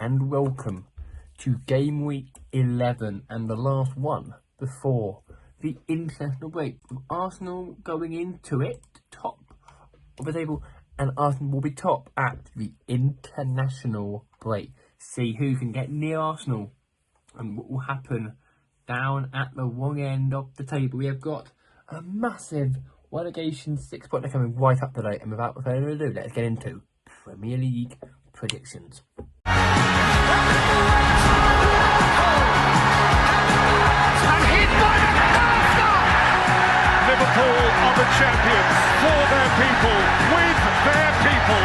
and welcome to game week 11 and the last one before the international break. With Arsenal going into it top of the table, and Arsenal will be top at the international break. See who can get near Arsenal and what will happen down at the wrong end of the table. We have got a massive relegation 6-pointer coming right up today, and without further ado, let's get into Premier League predictions. Liverpool are the champions for their people, with their people.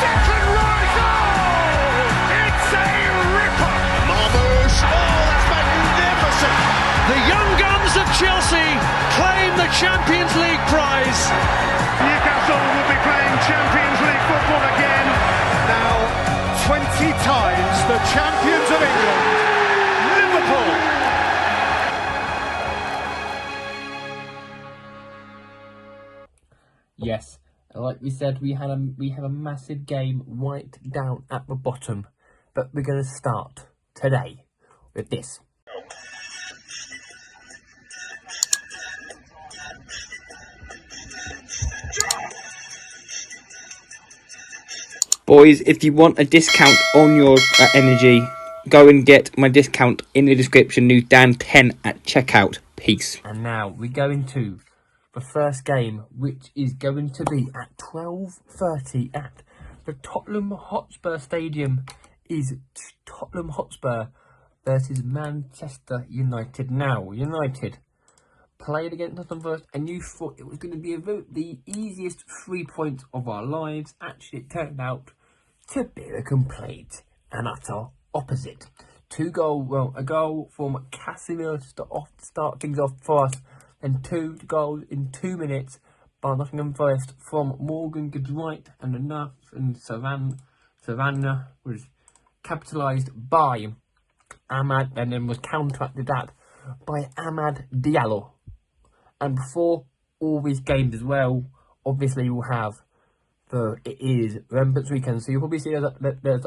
Declan Rice! Oh, it's a ripper! Marmoush! Oh, that's magnificent! The young guns of Chelsea claim the Champions League prize. Newcastle will be playing Champions League football again. Now, 20 times the champions of England, Liverpool. Yes, like we said, we have a massive game right down at the bottom, but we're going to start today with this. Boys, if you want a discount on your energy, go and get my discount in the description. New Dan 10 at checkout. Peace. And now we go into the first game, which is going to be at 12:30 at the Tottenham Hotspur Stadium. Is Tottenham Hotspur versus Manchester United. Now, United played against Tottenham first, and you thought it was going to be the easiest 3 points of our lives. Actually, it turned out to be a complete and utter opposite. A goal from Casemiro to start things off for us, and 2 goals in 2 minutes by Nottingham Forest from Morgan Goodwright, and enough, and Savannah was capitalised by Ahmad, and then was counteracted that by Ahmad Diallo. And before all these games as well, obviously we'll have it is Remembrance Weekend, so you'll probably see there's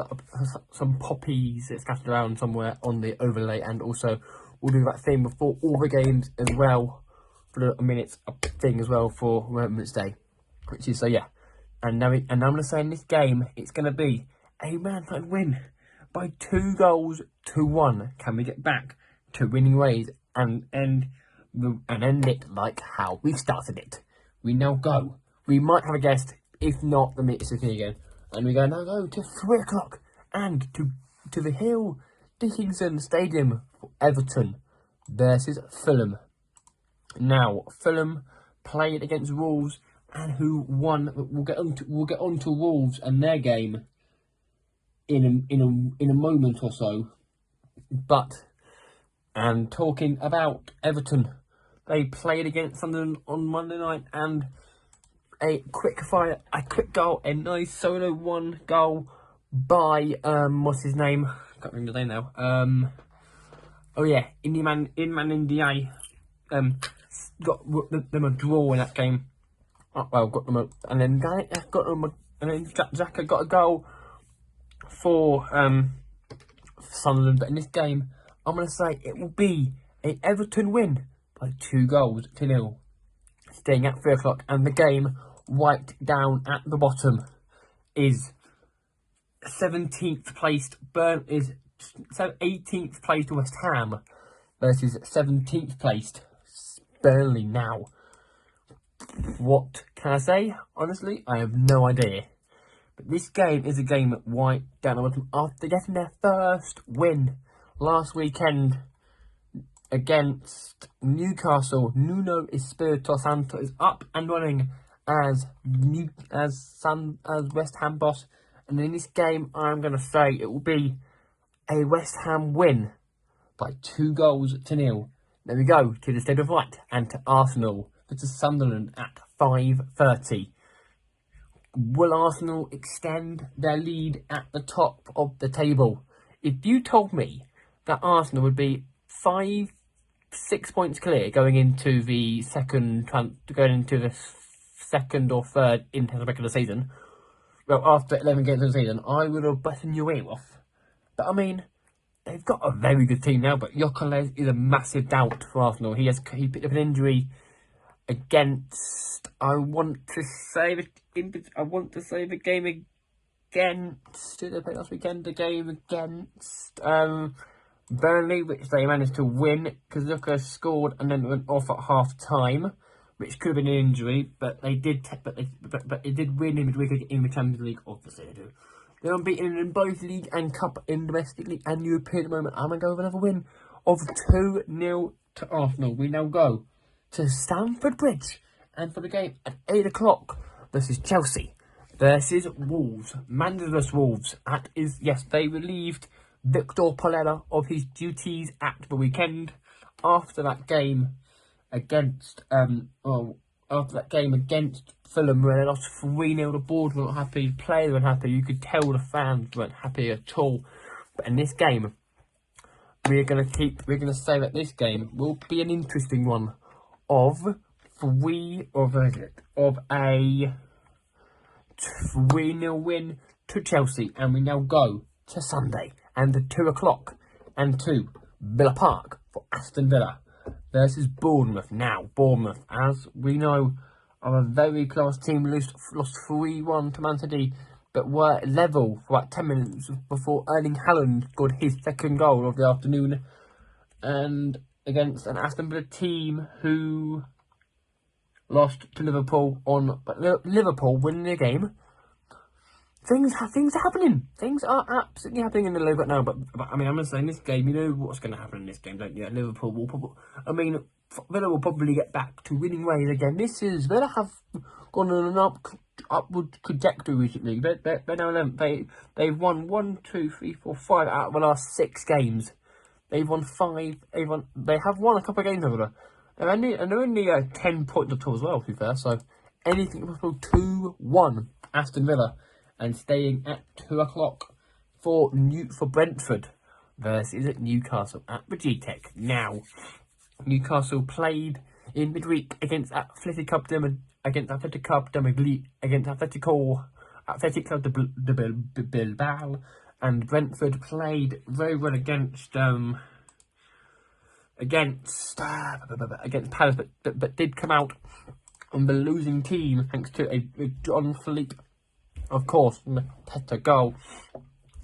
some poppies that scattered around somewhere on the overlay, and also we'll do that thing before all the games as well, for a minute thing as well for Remembrance Day, which is, so yeah. And now I'm going to say in this game, it's going to be a Man United win by 2 goals to 1. Can we get back to winning ways and end it like how we started it? We now go. We might have a guest. If not, the meet is here again. And we now go to 3 o'clock and to the Hill Dickinson Stadium for Everton versus Fulham. Now, Fulham played against Wolves, and who won? We'll get on to Wolves and their game in a moment or so. And talking about Everton, they played against Sunderland on Monday night, and a quick goal, a nice solo 1 goal by what's his name? I can't remember his name now. Inman got them a draw in that game. And then Xhaka got a goal for Sunderland. But in this game, I'm going to say it will be an Everton win by 2 goals to 0. Staying at 3 o'clock, and the game right down at the bottom is 17th placed 18th placed West Ham versus 17th placed Burnley. Now, what can I say? Honestly, I have no idea. But this game is a game right down the bottom after getting their first win last weekend against Newcastle. Nuno Espirito Santo is up and running as West Ham boss, and in this game I'm going to say it will be a West Ham win by 2 goals to 0. Then we go to the State of Light and to Arsenal versus Sunderland at 5:30. Will Arsenal extend their lead at the top of the table? If you told me that Arsenal would be 5-6 points clear going into the second or third in terms of regular season, well, after 11 games of the season, I would have buttoned your ear off. But I mean, they've got a very good team now, but Yokeles is a massive doubt for Arsenal. He picked up an injury against, I want to say the game against, did they play last weekend? The game against Burnley, which they managed to win because Yokeles scored and then went off at half time, which could have been an injury, but they did, but they did win in midweek in the Champions League. Obviously, they do. They're unbeaten in both league and cup, in domestic league and European at the moment. I'm going to go with another win of 2-0 to Arsenal. We now go to Stamford Bridge, and for the game at 8 o'clock versus Chelsea versus Wolves. Manderless Wolves. That is, yes, they relieved Victor Paletta of his duties at the weekend after that game against Fulham, where they lost 3-0. The board weren't happy, the players weren't happy. You could tell the fans weren't happy at all. But in this game, we're gonna say that this game will be an interesting one of a 3-0 win to Chelsea, and we now go to Sunday and at 2 o'clock and to Villa Park for Aston Villa versus Bournemouth. Now, Bournemouth, as we know, are a very close team, lost 3-1 to Man City, but were level for about 10 minutes before Erling Haaland scored his second goal of the afternoon, and against an Aston Villa team who lost to Liverpool but Liverpool winning the game. Things are happening. Things are absolutely happening in the league right now. But I mean, I'm going to say in this game, you know what's going to happen in this game, don't you? Liverpool will probably, Villa will probably get back to winning ways again. Villa have gone on an upward trajectory recently. They're now 11th. They've won 5 out of the last 6 games. They've won 5. They have won a couple of games over there. They're only 10 points up top as well, to be fair. So anything possible. 2-1 Aston Villa. And staying at 2 o'clock for Brentford versus Newcastle at the G-Tech. Now, Newcastle played in midweek against Athletic Club de Bilbao, and Brentford played very well against Palace, but did come out on the losing team thanks to a John Philippe, of course, Peta goal,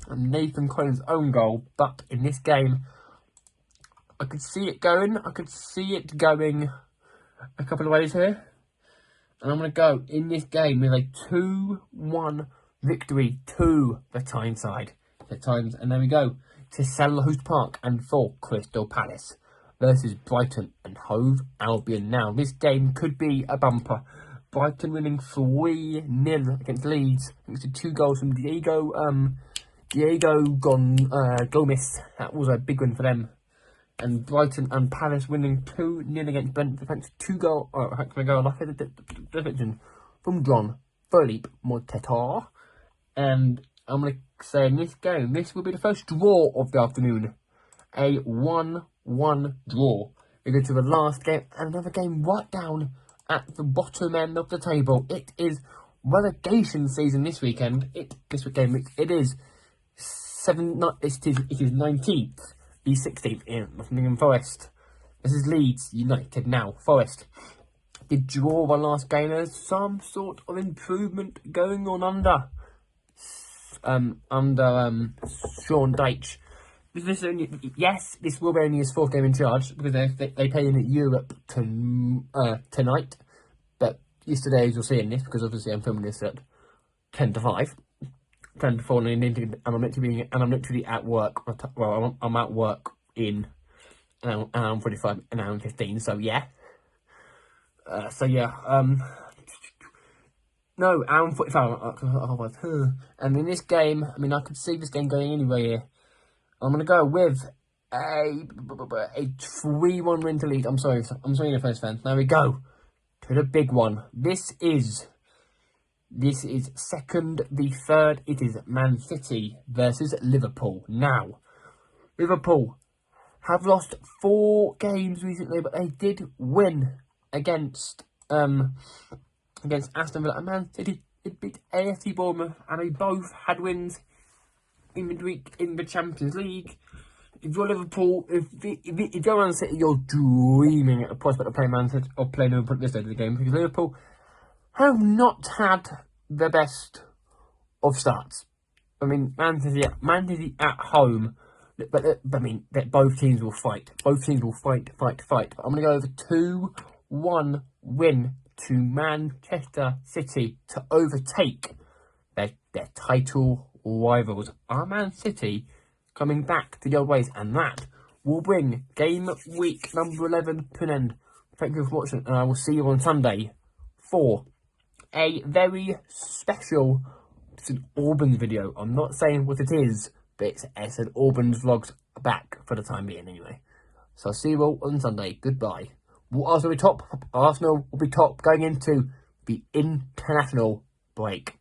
and Nathan Collins' own goal. But in this game, I could see it going. I could see it going a couple of ways here. And I'm going to go in this game with a 2-1 victory to the Tyneside. And then we go to Selhurst Park and for Crystal Palace versus Brighton and Hove Albion. Now, this game could be a bumper. Brighton winning 3-0 against Leeds, thanks to 2 goals from Diego Gomez. That was a big win for them. And Brighton and Palace winning 2-0 against Brentford, thanks to 2 goals. From John Philippe Morteta. And I'm going to say in this game, this will be the first draw of the afternoon. A 1-1 draw. We go to the last game, and another game right down at the bottom end of the table. It is relegation season this weekend. It is 19th, the 16th in Nottingham Forest. This is Leeds United now. Forest did draw the last game. There's some sort of improvement going on under Sean Dyche. This will be only his 4th game in charge, because they play in Europe tonight. But yesterday, as you'll see in this, because obviously I'm filming this at 10 to 5, 10 to 4, and I'm literally at work. Well, I'm at work in an hour and 45, an hour and 15. So yeah. No, hour and 45. And in this game, I mean, I could see this game going anywhere here. I'm going to go with a 3-1 win to Leeds. I'm sorry, the first fans. Now we go to the big one. This is second, the third. It is Man City versus Liverpool. Now, Liverpool have lost 4 games recently, but they did win against against Aston Villa and Man City. It beat AFC Bournemouth, and they both had wins in midweek in the Champions League. If you're Liverpool, if you're Man City, you're dreaming at the prospect of playing Man City or playing Liverpool at this stage of the game, because Liverpool have not had the best of starts. I mean, Man City at home, but I mean, that both teams will fight. Both teams will fight. But I'm going to go over 2-1 win to Manchester City to overtake their title rivals. Are Man City coming back to the old ways? And that will bring game week number 11 to an end. Thank you for watching, and I will see you on Sunday for a very special St Albans video. I'm not saying what it is, but it's St Albans vlogs back for the time being anyway. So I'll see you all on Sunday. Goodbye. Will Arsenal be top? Arsenal will be top going into the international break.